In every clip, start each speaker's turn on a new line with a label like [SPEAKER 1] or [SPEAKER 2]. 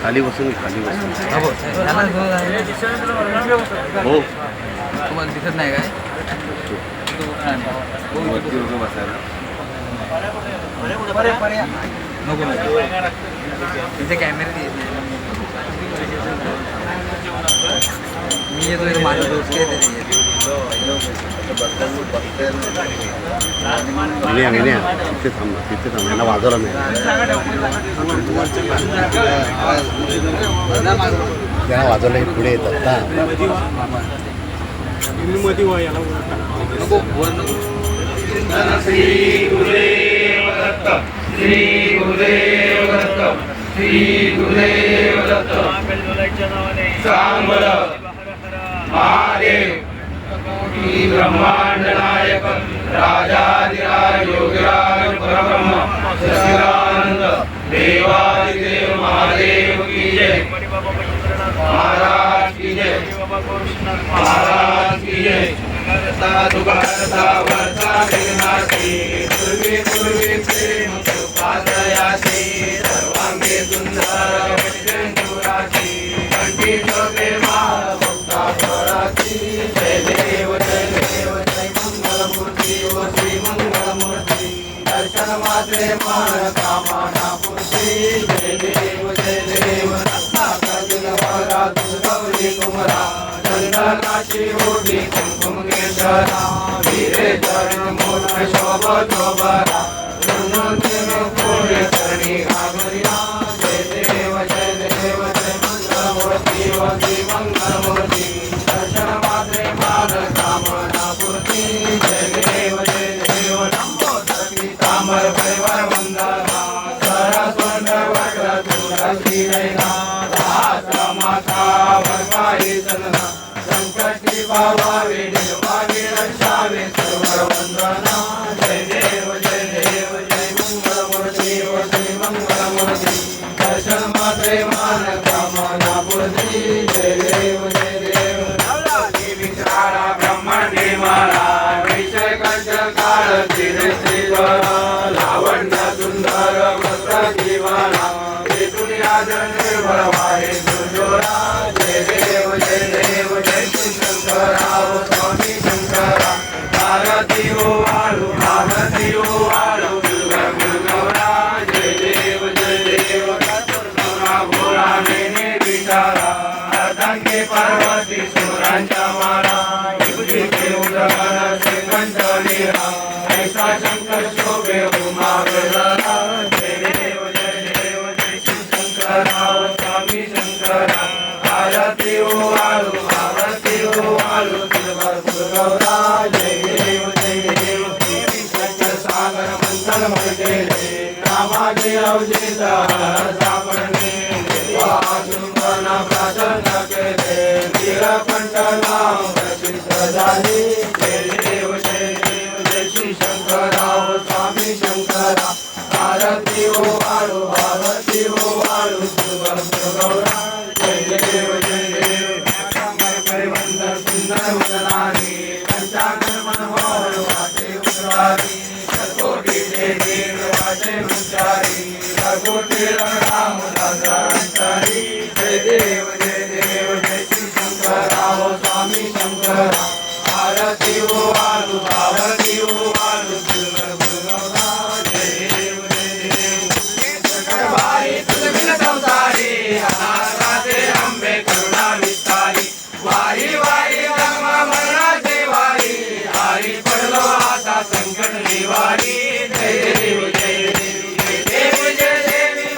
[SPEAKER 1] खाली बसून हो
[SPEAKER 2] तुम्हाला दिसत नाही काय तिथे कॅमेरे मी येतो माझा दोस्त
[SPEAKER 1] तिथे थांब यांना वाजवला नाही त्यांना वाजवलं हे पुढे येतात का
[SPEAKER 3] श्री गुरुदेव दत्त श्री गुरुदेव दत्त श्री गुरुदेव दत्त सांबळ महादेव ब्रह्मांड नायक राजाधिराज योगीराज परब्रह्म सच्चिदानंद देवादिदेव महादेव की जय महाराज की जय महाराज की जय साधु करता वर्षा विघ्नासी पूर्वी पूर्वी प्रेम कृपादयासी सर्वांगे सुंदर वैजंतुरासी कंठी चोखे महाभक्ता फळासी जय देव जय मंगलमूर्ती ओ श्री मंगलमूर्ती दर्शन मात्रे मान कामना पूर्ती जय देव रत्नाकर गौरी कुमरा चंदनाची ओढी कुंकुम केशरा वीरे चरण मोठ शोभा पुण्य चरणी घागरिया जय देव जय मंगलमूर्ती व श्री मंगलमूर्ती दर्शन मात्रे मान कामना पूर्ती जय देव नमो तामर परिवार वंदना सरस्वंड वक्र तुलसी नैना माता वरपाई सन्ना संकटी पावावे निर्वागे रक्षावे सर्व वंदना जय देव जय मंगलमूर्ती व श्री मंगलमूर्ती दर्शन मात्रे मान कामना पूर्ती जय देव विचारा ब्रह्मणे माला विषय कंठ काळ श्री लावण्य सुंदर वस्त्र जीवाला दुनिया निर्भर वाहे जय देव जय शंकरा स्वामी शंकरा भारती ओ आळू दुर्गा जय देव भोळा नेने विचारा अर्धांगे पार्वती सुरांच्या माळा युक्तीचे उदगण श्रीकंठ लीला ऐसा शंकर शोभे उमा वेळा जय देव शंकरा स्वामी शंकरा आरती ओ आळू दुर्गा जय देव सागर मंथन मध्ये रामाचे अवजेता सापडणे वासुंबना प्रार्थना केले नीलकंठ नाम प्रसिद्ध झाले जय देव श्री शंकरा स्वामी शंकरा आरती ओ आळू दुर्गा जय देव परिवंदन सुंदर वदनानी पंचाकर मनोहर वाटे उतरारी कोटी देवी वाटे उच्चारी कोटी राम दासांतारी जय देव श्री शंकरा स्वामी शंकरा आरती ओ आळू दुर्गा जय देव बाई तुझे बिन संसारी अनाथाचे अंबे करुणा विस्तारी वारी जन्मा मरणाचे वारी हारी पडलो आता संकट निवारी जय देव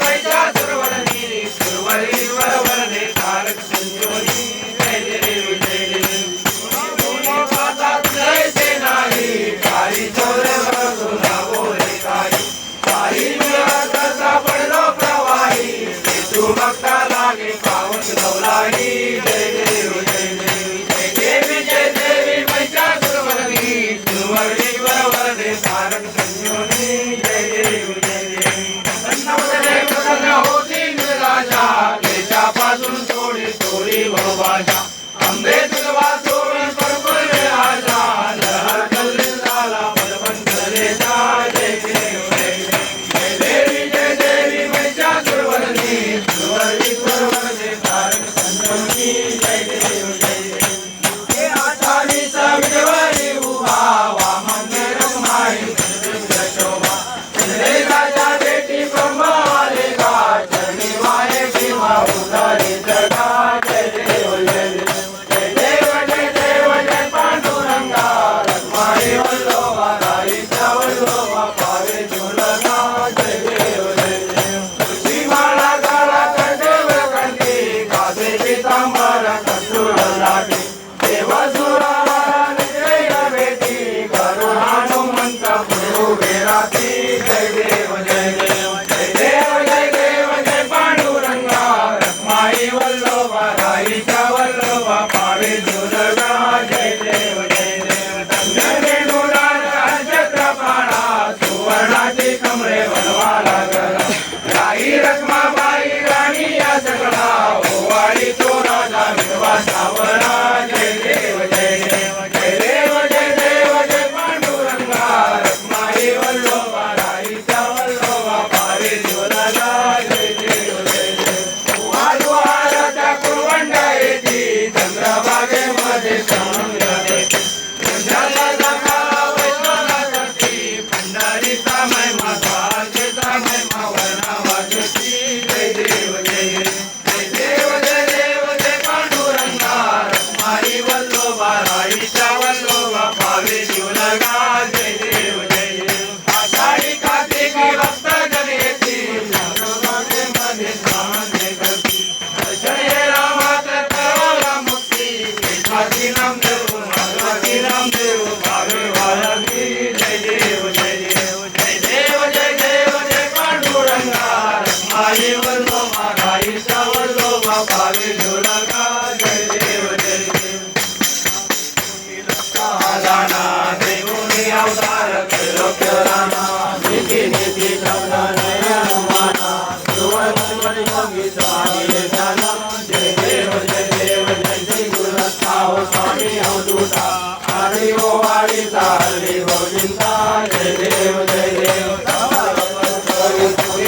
[SPEAKER 3] महिषासुरवरनी सुरवरीवर वरदे बोलाही जय देव जय देव जय देवी महिषासुरमर्दिनी सुरवरीवर वरदे तारक संयोनी जय देव प्रसन्न होती निराशा देशापासून थोडी थोडी भाषा अंबे तुझवा सोडी परपर आशा लहर कल्ले झाला बलवंत रेशा जय देवी महिषासुरमर्दिनी सुरवरीवर वरदे तारक संयोनी जय देव हे आषाढीचा विजवारी उभा वामन रमाई शोभा राजा बेटी ब्रह्मा आले का चरणी वाहे भीमा उदारी जगा जय देव जय पांडुरंगा रखमाई वल्लोबा राईचा वल्लोबा पावे झुलगा जय देव तुळशी माळा गाळा कर्देव कंठी कासे पितांबर कस्तूर लाटी देवसुरा निजय बेटी करुण हनुमंत प्रभू वेराती जय देव जय पांडुरंगा रखमाई वल्लोबा राईचा वल्लोबा पावे झुलगा जय देव धन्य छत्रपाणा सुवर्णाची कमरे वनवाला गला राई रखमाबाई राणी या सकला ओवाळी तो राजा विधवा सावळा जय देव जय पांडुरंगा रखमाई वल्लोबा राईचा वल्लोबा पावे झुलगा जय देव वारुहाराच्या कुरवंडा येती चंद्रभागेमध्ये समुद्र देती पंढरीचा महिमा द्वारकेचा महिमा वर्णावाची जय देव जय पांडुरंगा रखमाई वल्लोबा राईचा वल्लोबा पावे शिवलगा जय देव आषाढी कार्तिकी भक्त जन येती मध्ये स्नान करती दर्शन हे रामाचं करवला मुक्ती केशवाची नामदेव माधवाची नामदेव भावे वाळगी जय देव जय पांडुरंगा रखमाई वल्लोबा राईचा वल्लोबा पावे झुलगा जय देव दाना देवनी अवतार केलो रामा नीती नीती शब्द नयनुमाना सुवर्णमणि योगी स्वामी जाना जय देव जय गुरुदत्ता हो स्वामी अवधूता हरि हो वाळीचा हरि हो चिंता जय देव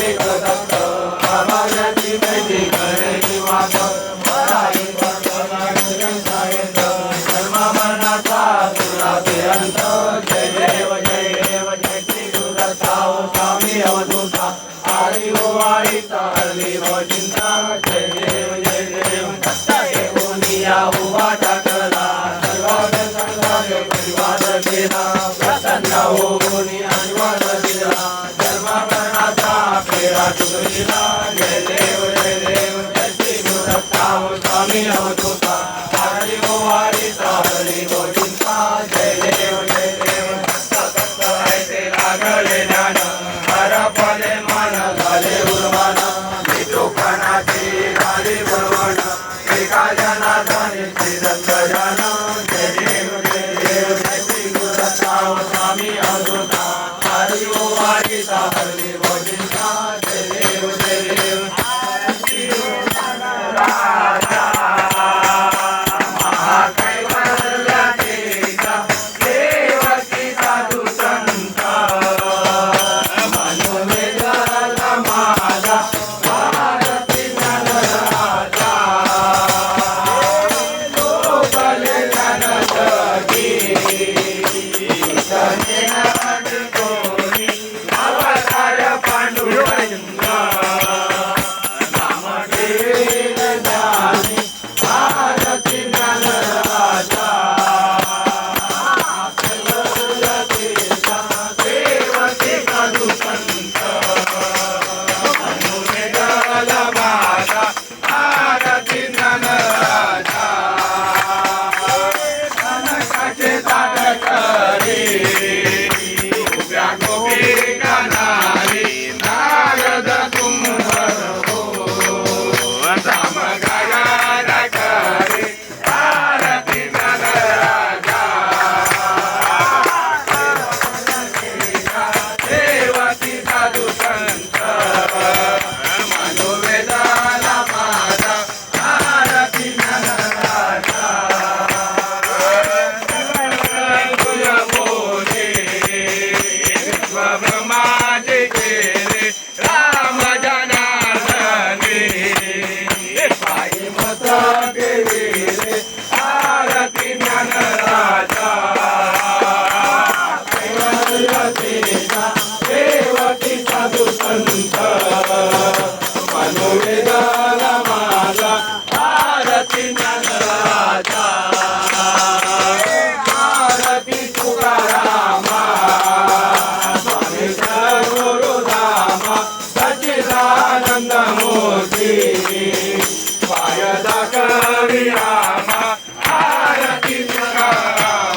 [SPEAKER 3] एक दत्त आभाराची मैत्री करेची मात मराई धर्मा मरणाचा तुराचे अंत जय देव जय गुरुदत्ता हो स्वामी अवधूता हरि हो वाळीचा हरि हो चिंता जय देव दत्ता देवनिया उभा टाकला सर्वांग संघाने परिवार केला प्रसन्न होऊन आशीर्वाद दिला धर्म मरणाचा फेरा तुटविला जय देव श्री गुरुदत्ता हो स्वामी अवधूता हरि हो वाळीचा हरि हो चिंता जय देव दत्त ऐसे लागले ज्ञान हर पले मन झाले उर्वाण विठोपणाची झाली बळवण एका जनार्दनी श्री दत्त जन जय देव श्री गुरुदत्ता हो स्वामी अवधूता हरि हो वाळीचा हरि हो चिंता जय देव राजा महाकैवल्याचा देवकी साधू संत मनोवेदाला माझा भारती नरराजा मस्तके रे आरती ज्ञानराजा कैवल्यतेजा देवकी साधू संत मनोवेदाला माझा आरती ज्ञानराजा आरती तुकारामा स्वामी गुरुधामा सच्चिदानंद मूर्ती पायदा कवी रामा आरती तुकारामा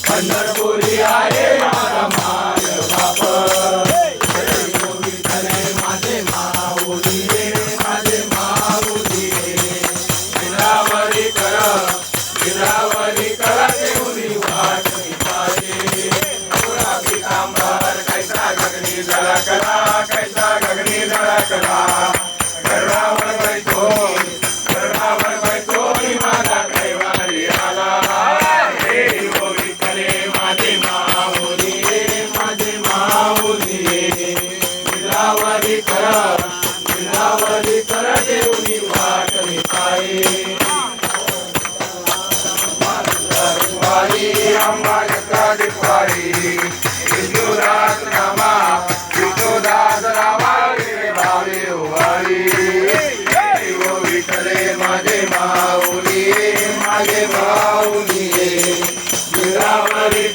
[SPEAKER 3] पंढरपुरी आहे माझा माय बाप माझे माऊली माझे माऊली गिरावरी कर देऊनी वाट पाये कांबर कैसा गगनी धडकला कैसा गगनी धडकला गरुडावर बैठो माझा कैवारी आला गिरावरी कर देऊनी वाट पाये अम्मा जगदीश्वरी विष्णुदास रामा रे भावे उभारी देव विठले माझे माऊली गिरावरी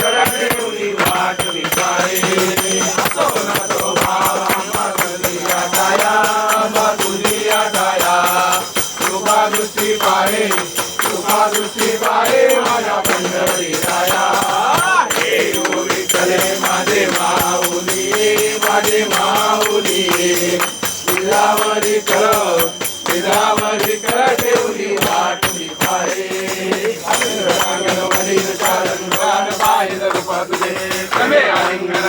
[SPEAKER 3] कर देऊनी वाट पाये असो नसो भावा तुझिया दया कृपा दृष्टी पाहे माझ्या पंढरी राया विठले माझे माऊली गिरावरी कर देऊनी वाट पाये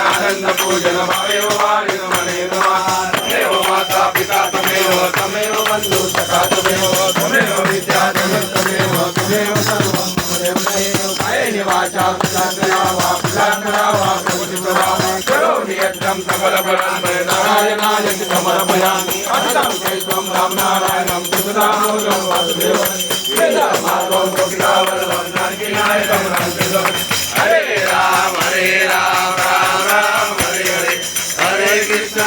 [SPEAKER 3] आनंद पूजन भावेव वारिन मने देव माता पिता तमेव बंधु सखा तमेव विद्या जगत तमेव सर्वं कायेन वाचा करावा प्रवृत्ति करावा करोमि यज्ञं सकलफलं नारायणाय समर्पयामि अहं कैत्वं राम नारायणं सुदामोदं वासुदेवं वेदमार्गं गोपिकावल्लभं नारायणं हरे राम राम राम हरे हरे हरे कृष्ण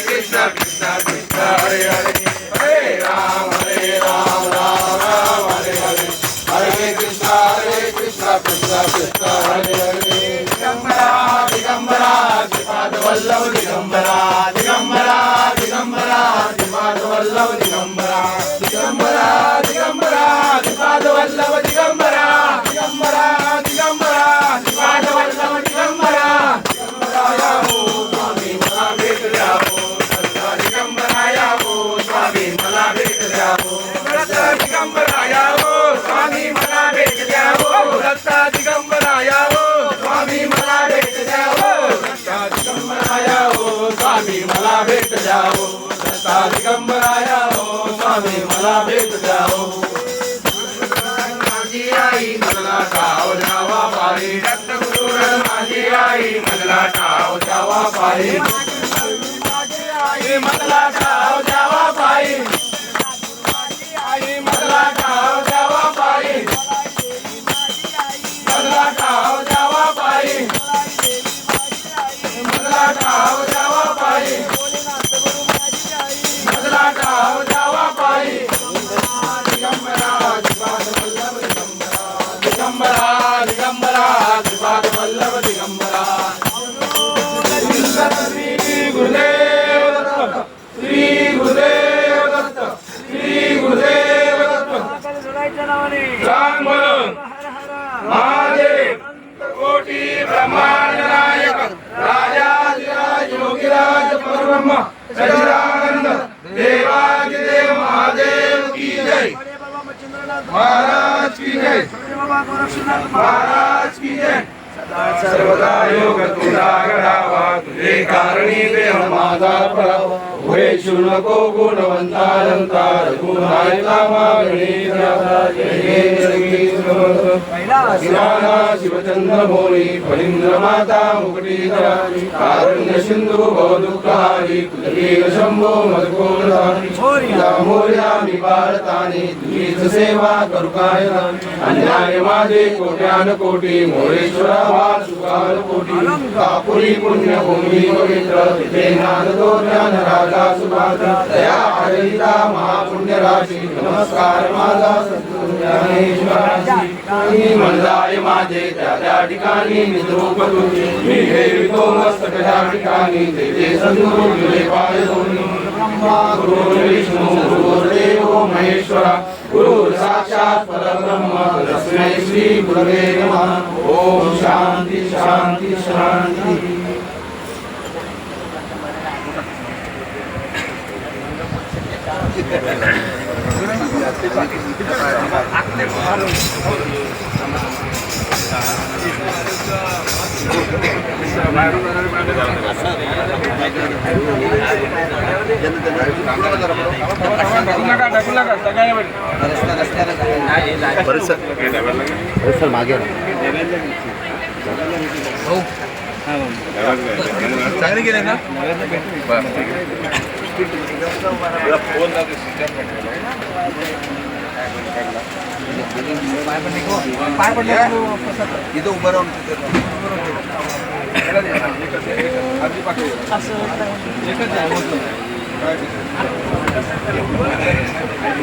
[SPEAKER 3] कृष्ण कृष्ण हरे हरे हरे राम राम राम हरे हरे हरे कृष्ण कृष्ण कृष्ण हरे हरे दिगंबरा श्रीपाद वल्लभ दिगंबरा श्रीपाद वल्लभ दिगंबरा श्रीपाद वल्लभ दिगंबरा श्रीपाद वल्लभ दिगंबरा दिगंबराया हो स्वामी मला भेट द्या हो दिगंबराया हो स्वामी मला भेट द्या हो दिगंबराया हो स्वामी मला भेट द्या हो दिगंबराया हो स्वामी मला भेट द्या हो दिगंबराया हो स्वामी मला भेट द्या हो दिगंबराया हो स्वामी मला भेट द्या हो आई मला गाव जावा पारी रक्त गुरु जावा पायी आई मधला ठाव जावा पायी आई मधला ठाव जावा पायी मधला ठाव जावा पायी मधला ठाव जावा पायी मधला ठाव जावा पायी दिगंबरा श्रीपाद वल्लभ दिगंबरा दिगंबरा श्रीपाद वल्लभ दिगंबरा श्री गुरुदेव दत्त श्री गुरुदेव दत्त श्री गुरुदेव दत्त राम बोलो महादेव कोटी ब्रह्मांड नायक राजाधिराज योगीराज परब्रह्म सच्चिदानंद देवाधिदेव महादेव की जय महाराज की जय महाराज की जय सर्वदा योग तुझा घडावा तुझे कारणी देह माझा परावा उभे शुनको गुणवंता दंता रघुनायका मागणी शिवाना शिवचंद्र मोरी फलिंद्र माता मुकुटीधरा कारुण्य सिंधु बहुदुःखहारी तुझीर शंभो मधुकोरधारी मोर्या मी भारताने तुझीच सेवा करू काय अन्याय माझे कोट्यान कोटी मोरेश्वरा सुकाल कोटी कापुरी पुण्यभूमी पवित्र तिथे ज्ञानदो ज्ञान राजा सुभाद्र दया हरिता महापुण्य राशी नमस्कार माझा सद्गुरु ज्ञानेश्वराशी मंदाय माझे त्या ठिकाणी निद्रूप तुझे मी ठेवितो मस्तक त्या ठिकाणी तेथे सद्गुरु तुझे पाय दोन्ही ब्रह्मा गुरु विष्णू गुरुदेव महेश्वरा गुरु साक्षात परब्रह्म तस्मै श्री गुरवे नमः ओम शांति शांति शांति
[SPEAKER 1] सर मागे
[SPEAKER 2] चांगले गेले ना पाय पडले इथं उभं राहून